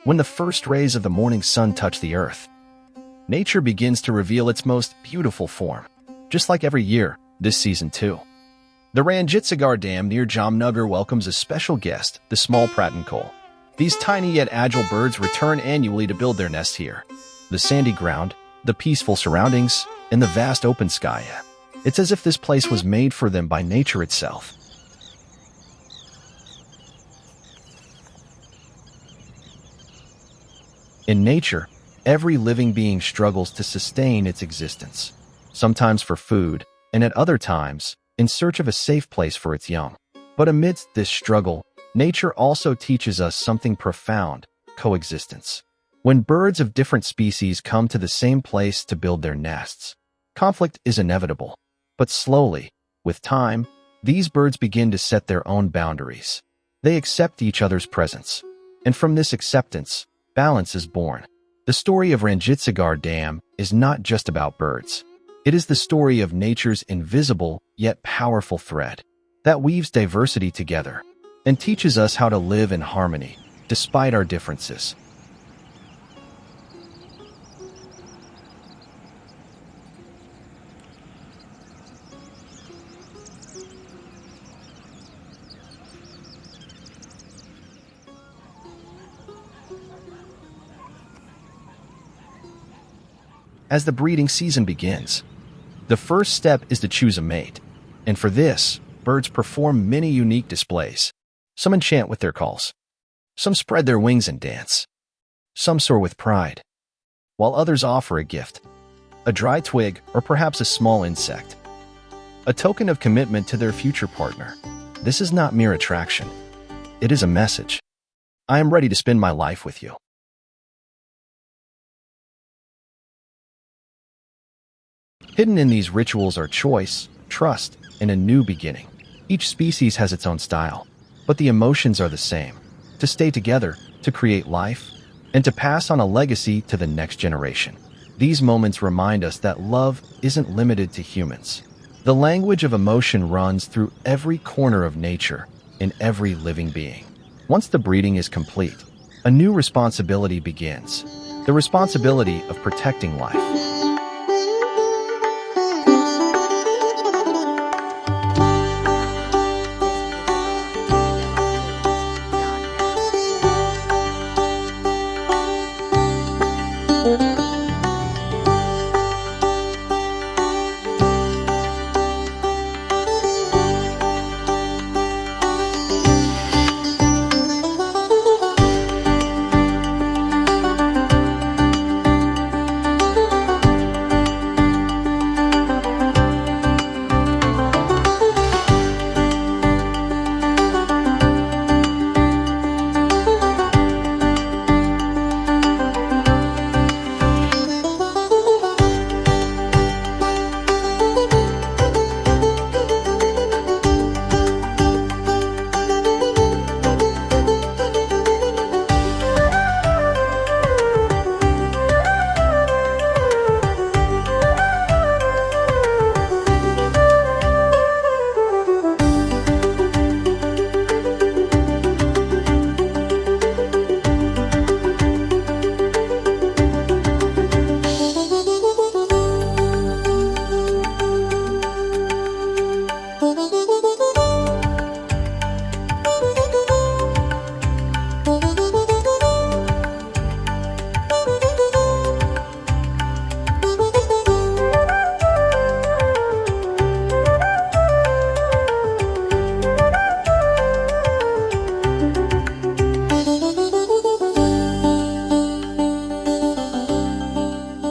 When the first rays of the morning sun touch the earth, nature begins to reveal its most beautiful form. Just like every year, this season too. The Ranjitsagar Dam near Jamnagar welcomes a special guest, the small Pratincole. These tiny yet agile birds return annually to build their nest here. The sandy ground, the peaceful surroundings, and the vast open sky. It's as if this place was made for them by nature itself. In nature, every living being struggles to sustain its existence, sometimes for food, and at other times, in search of a safe place for its young. But amidst this struggle, nature also teaches us something profound: coexistence. When birds of different species come to the same place to build their nests, conflict is inevitable. But slowly, with time, these birds begin to set their own boundaries. They accept each other's presence, and from this acceptance, balance is born. The story of Ranjitsagar Dam is not just about birds. It is the story of nature's invisible yet powerful thread that weaves diversity together and teaches us how to live in harmony despite our differences. As the breeding season begins, the first step is to choose a mate, and for this, birds perform many unique displays. Some enchant with their calls. Some spread their wings and dance. Some soar with pride, while others offer a gift, a dry twig or perhaps a small insect, a token of commitment to their future partner. This is not mere attraction. It is a message. I am ready to spend my life with you. Hidden in these rituals are choice, trust, and a new beginning. Each species has its own style, but the emotions are the same: to stay together, to create life, and to pass on a legacy to the next generation. These moments remind us that love isn't limited to humans. The language of emotion runs through every corner of nature, in every living being. Once the breeding is complete, a new responsibility begins: the responsibility of protecting life.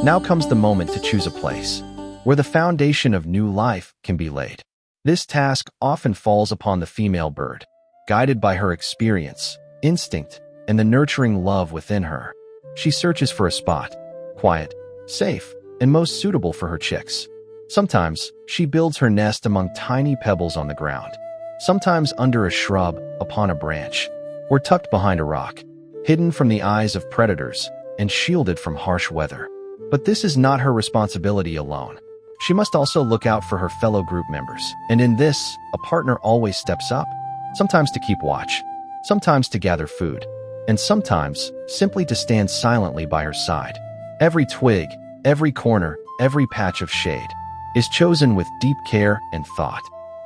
Now comes the moment to choose a place where the foundation of new life can be laid. This task often falls upon the female bird, guided by her experience, instinct, and the nurturing love within her. She searches for a spot, quiet, safe, and most suitable for her chicks. Sometimes, she builds her nest among tiny pebbles on the ground, sometimes under a shrub, upon a branch, or tucked behind a rock, hidden from the eyes of predators and shielded from harsh weather. But this is not her responsibility alone. She must also look out for her fellow group members, and in this, a partner always steps up, sometimes to keep watch, sometimes to gather food, and sometimes simply to stand silently by her side. Every twig, every corner, every patch of shade is chosen with deep care and thought,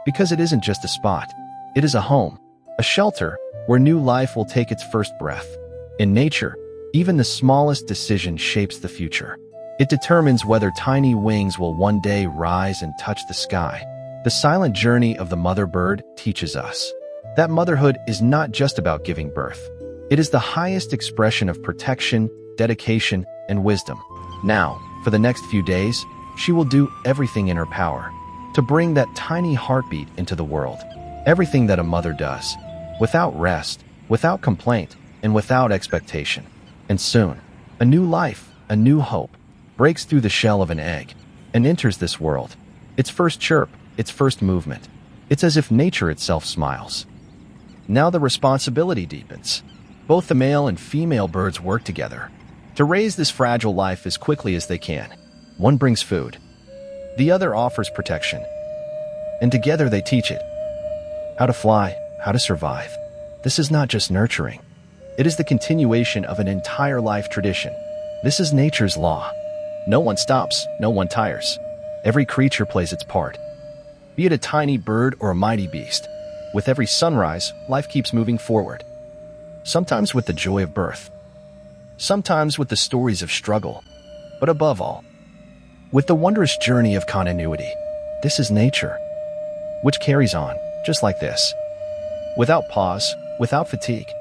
because it isn't just a spot. It is a home, a shelter where new life will take its first breath. In nature, even the smallest decision shapes the future. It determines whether tiny wings will one day rise and touch the sky. The silent journey of the mother bird teaches us that motherhood is not just about giving birth. It is the highest expression of protection, dedication, and wisdom. Now, for the next few days, she will do everything in her power to bring that tiny heartbeat into the world. Everything that a mother does, without rest, without complaint, and without expectation. And soon, a new life, a new hope, breaks through the shell of an egg and enters this world. Its first chirp, its first movement. It's as if nature itself smiles. Now the responsibility deepens. Both the male and female birds work together to raise this fragile life as quickly as they can. One brings food, the other offers protection, and together they teach it how to fly, how to survive. This is not just nurturing. It is the continuation of an entire life tradition. This is nature's law. No one stops, no one tires. Every creature plays its part. Be it a tiny bird or a mighty beast, with every sunrise, life keeps moving forward. Sometimes with the joy of birth, sometimes with the stories of struggle, but above all, with the wondrous journey of continuity. This is nature, which carries on, just like this, without pause, without fatigue.